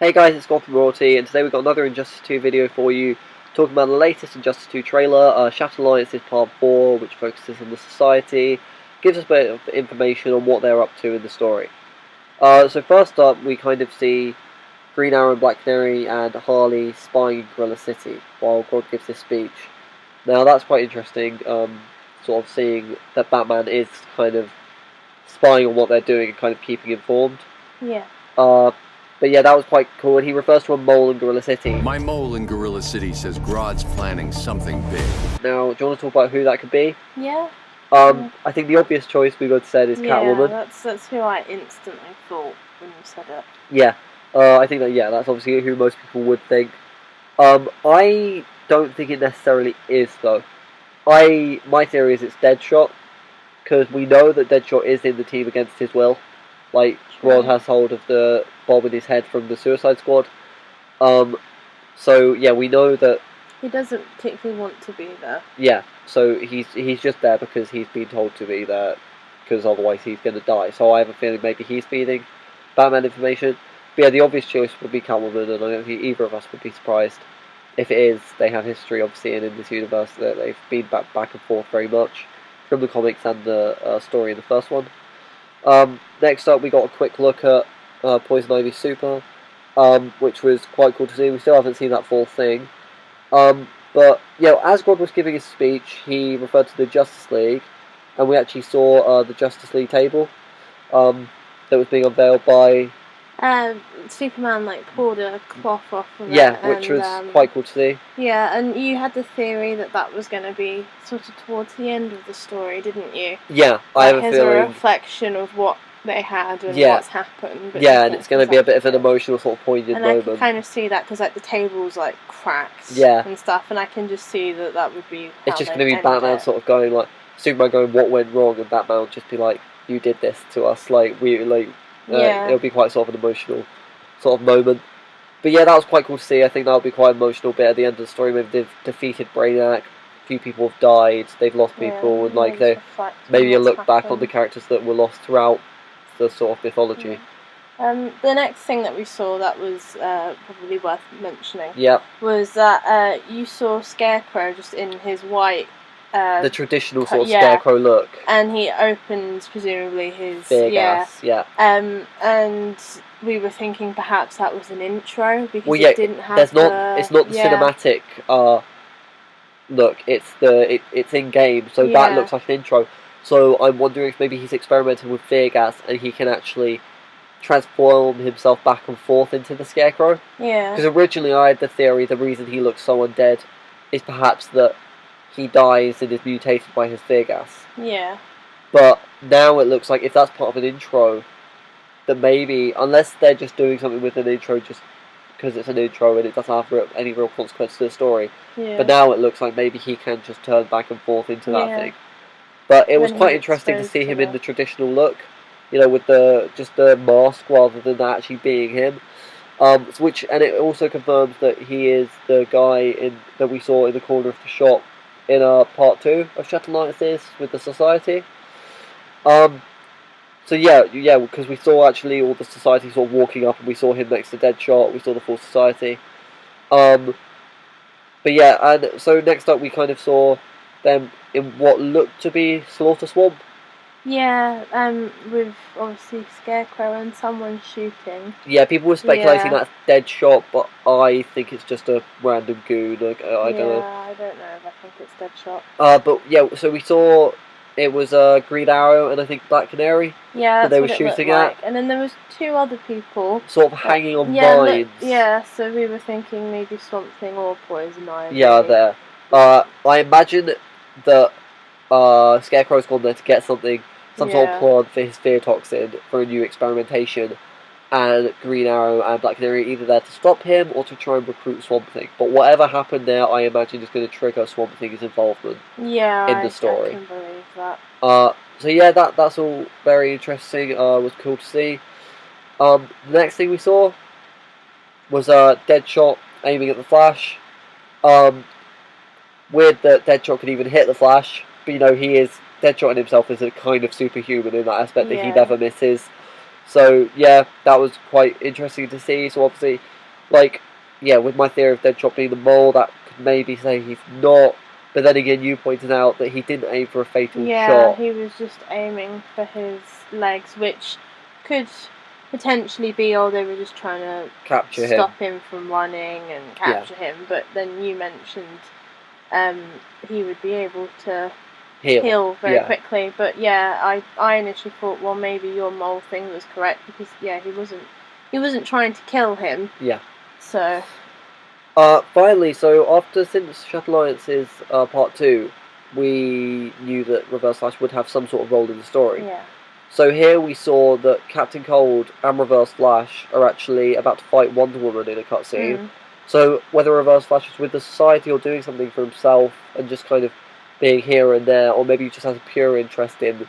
Hey guys, it's Scott from Royalty, and today we've got another Injustice 2 video for you, talking about the latest Injustice 2 trailer. Shattered Alliance is Part 4, which focuses on the Society, gives us a bit of information on what they're up to in the story. So first up, we kind of see Green Arrow and Black Canary and Harley spying in Gorilla City, while God gives his speech. Now that's quite interesting, sort of seeing that Batman is kind of spying on what they're doing and kind of keeping informed. Yeah. But yeah, that was quite cool, and he refers to a mole in Gorilla City. My mole in Gorilla City says Grodd's planning something big. Now, do you want to talk about who that could be? Yeah. I think the obvious choice we both said is Catwoman. Yeah, that's who I instantly thought when you said it. Yeah, I think that, that's obviously who most people would think. I don't think it necessarily is, though. My theory is it's Deadshot, because we know that Deadshot is in the team against his will. Like, Grodd has hold of the bomb in his head from the Suicide Squad. So yeah, we know that he doesn't particularly want to be there. Yeah, so he's just there because he's been told to be there, because otherwise he's going to die. So I have a feeling maybe he's feeding Batman information. But yeah, the obvious choice would be Catwoman, and I don't think either of us would be surprised if it is. They have history, obviously, and in this universe that they've been back and forth very much from the comics and the story in the first one. Next up, we got a quick look at Poison Ivy Super, which was quite cool to see. We still haven't seen that full thing. But, as Grodd was giving his speech, he referred to the Justice League, and we actually saw the Justice League table that was being unveiled by... Superman, pulled a cloth off of it. Yeah, which was quite cool to see. Yeah, and you had the theory that was going to be sort of towards the end of the story, didn't you? Yeah, I have a feeling... As a reflection of what they had and what's happened. Yeah, and it's going to be a bit of an emotional sort of poignant moment. And I can kind of see that because the table's cracked and stuff, and I can just see that would be how it's just going to be Batman sort of going Superman going, what went wrong, and Batman will just be like, you did this to us, it'll be quite sort of an emotional sort of moment. But yeah, that was quite cool to see. I think that'll be quite an emotional bit at the end of the story. Maybe they've defeated Brainiac, a few people have died, they've lost people, and they maybe a look back on the characters that were lost throughout the sort of mythology. The next thing that we saw that was probably worth mentioning was that you saw Scarecrow just in his white... the traditional sort of Scarecrow look. And he opens, presumably, his... fear gas, and we were thinking perhaps that was an intro, because it didn't have it's not the cinematic look, it's in-game, so that looks like an intro. So I'm wondering if maybe he's experimenting with fear gas and he can actually transform himself back and forth into the Scarecrow. Yeah. Because originally I had the theory the reason he looks so undead is perhaps that he dies and is mutated by his fear gas. Yeah. But now it looks like if that's part of an intro, that maybe, unless they're just doing something with an intro just because it's an intro and it doesn't have any real consequence to the story. Yeah. But now it looks like maybe he can just turn back and forth into that thing. But it was quite interesting to see him in the traditional look, with just the mask rather than actually being him. And it also confirms that he is the guy that we saw in the corner of the shop in part 2 of Shattered Alliance with the Society. So because we saw actually all the Society sort of walking up, and we saw him next to Deadshot. We saw the full Society. And so next up we kind of saw them in what looked to be Slaughter Swamp. Yeah, with obviously Scarecrow and someone shooting. Yeah, people were speculating that's Deadshot, but I think it's just a random goon. I don't know. I don't know if I think it's Deadshot. But yeah, so we saw it was Green Arrow and I think Black Canary. Yeah, that they were shooting at. And then there was 2 other people sort of hanging on vines. So we were thinking maybe Swamp Thing or Poison Ivy. Yeah, there. I imagine that Scarecrow's gone there to get something. Some sort of plan for his fear toxin for a new experimentation, and Green Arrow and Black Canary are either there to stop him or to try and recruit Swamp Thing. But whatever happened there, I imagine is going to trigger Swamp Thing's involvement in the story. I can believe that. So yeah, that's all very interesting. Was cool to see. The next thing we saw was Deadshot aiming at the Flash. Weird that Deadshot could even hit the Flash, but he is... Deadshot in himself is a kind of superhuman in that aspect that he never misses. So yeah, that was quite interesting to see. So obviously like, yeah, with my theory of Deadshot being the mole, that could maybe say he's not. But then again, you pointed out that he didn't aim for a fatal shot. Yeah, he was just aiming for his legs, which could potentially be, they were just trying to stop him from running and capture him. But then you mentioned he would be able to heal very quickly. But yeah, I initially thought, well, maybe your mole thing was correct, because he wasn't trying to kill him. Yeah. So. Finally, since Shuttle Alliance's part 2, we knew that Reverse Flash would have some sort of role in the story. Yeah. So here we saw that Captain Cold and Reverse Flash are actually about to fight Wonder Woman in a cutscene. Mm. So whether Reverse Flash is with the society or doing something for himself and just kind of being here and there, or maybe he just has a pure interest in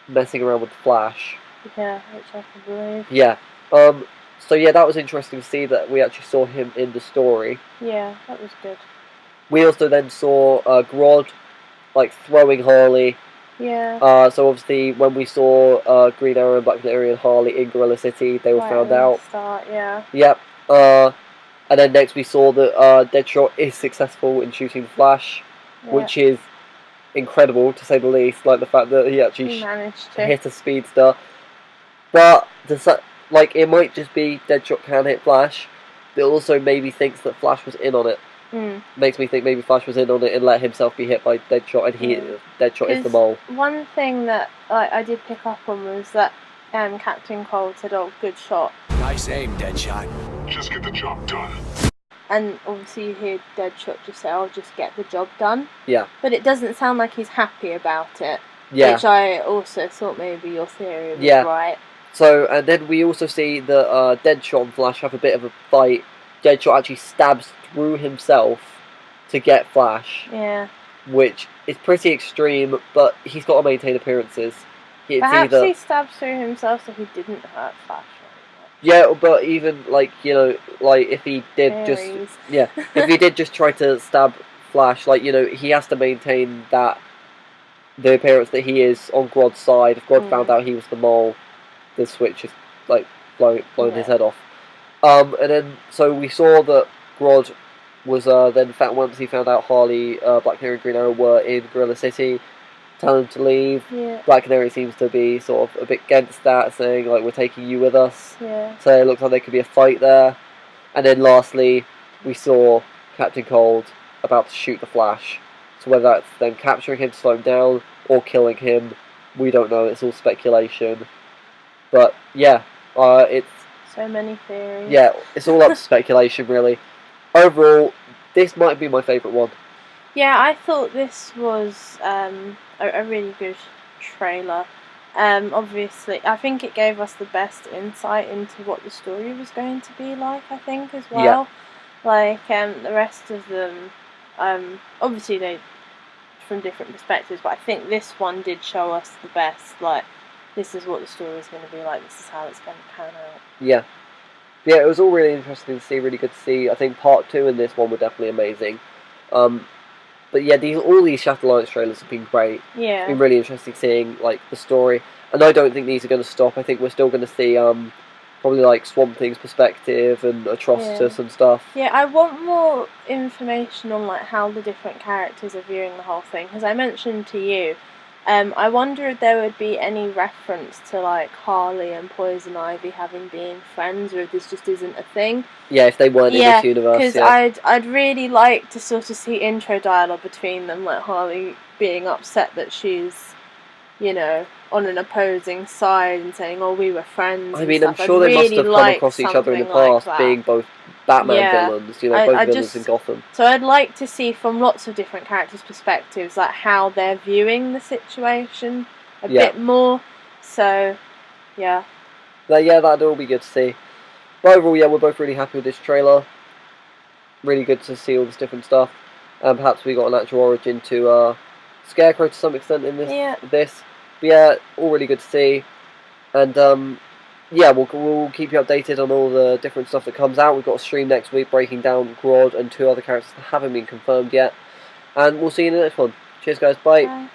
messing around with the Flash. Yeah, which I can believe. Yeah. So yeah, that was interesting to see that we actually saw him in the story. Yeah, that was good. We also then saw Grodd, throwing Harley. Yeah. So obviously when we saw Green Arrow, Black Canary and Harley in Gorilla City, they were found out. Yep. And then next we saw that Deadshot is successful in shooting the Flash, which is incredible to say the least. Like the fact that he actually managed to hit a speedster. But it might just be Deadshot can hit Flash, but it also maybe thinks that Flash was in on it. Makes me think maybe Flash was in on it and let himself be hit by Deadshot, and Deadshot is the mole. One thing that I did pick up on was that Captain Cold said, "Oh, good shot." Nice aim, Deadshot. Just get the job done. And obviously you hear Deadshot just say, "I'll just get the job done." Yeah. But it doesn't sound like he's happy about it. Yeah. Which I also thought maybe your theory was right. So, and then we also see that Deadshot and Flash have a bit of a fight. Deadshot actually stabs through himself to get Flash. Yeah. Which is pretty extreme, but he's got to maintain appearances. Perhaps he stabs through himself so he didn't hurt Flash. Yeah, but even if he did if he did just try to stab Flash, he has to maintain that the appearance that he is on Grodd's side. If Grodd found out he was the mole, the switch is blowing his head off. And then so we saw that Grodd was then once he found out Harley, Black Canary and Green Arrow were in Gorilla City, telling him to leave. Yeah. Black Canary seems to be sort of a bit against that, saying we're taking you with us. Yeah. So it looks like there could be a fight there. And then lastly, we saw Captain Cold about to shoot the Flash. So whether that's them capturing him to slow him down or killing him, we don't know. It's all speculation. But yeah, it's so many theories. Yeah, it's all up to speculation, really. Overall, this might be my favourite one. Yeah, I thought this was a really good trailer. Obviously, I think it gave us the best insight into what the story was going to be like, I think, as well. Yeah. The rest of them, obviously they from different perspectives, but I think this one did show us the best, this is what the story is going to be like, this is how it's going to pan out. Yeah. Yeah, it was all really interesting to see, really good to see. I think part 2 and this one were definitely amazing. But yeah, all these Shuttle Alliance trailers have been great. Yeah. It's been really interesting seeing the story. And I don't think these are going to stop. I think we're still going to see probably Swamp Thing's perspective and Atrocitus and stuff. Yeah, I want more information on how the different characters are viewing the whole thing. Because I mentioned to you, I wonder if there would be any reference to Harley and Poison Ivy having been friends, or if this just isn't a thing. Yeah, if they weren't in this universe. Because I'd really like to sort of see intro dialogue between them, Harley being upset that she's, on an opposing side and saying, "Oh, we were friends." I mean, I'm sure they must have come across each other in the past, being both Batman villains, both villains in Gotham. So I'd like to see from lots of different characters' perspectives, how they're viewing the situation a bit more. So, yeah. Yeah, that'd all be good to see. But overall, yeah, we're both really happy with this trailer. Really good to see all this different stuff. And perhaps we got an actual origin to Scarecrow to some extent in this. Yeah. But yeah, all really good to see. And yeah, we'll keep you updated on all the different stuff that comes out. We've got a stream next week breaking down Grodd and 2 other characters that haven't been confirmed yet. And we'll see you in the next one. Cheers, guys. Bye. Bye.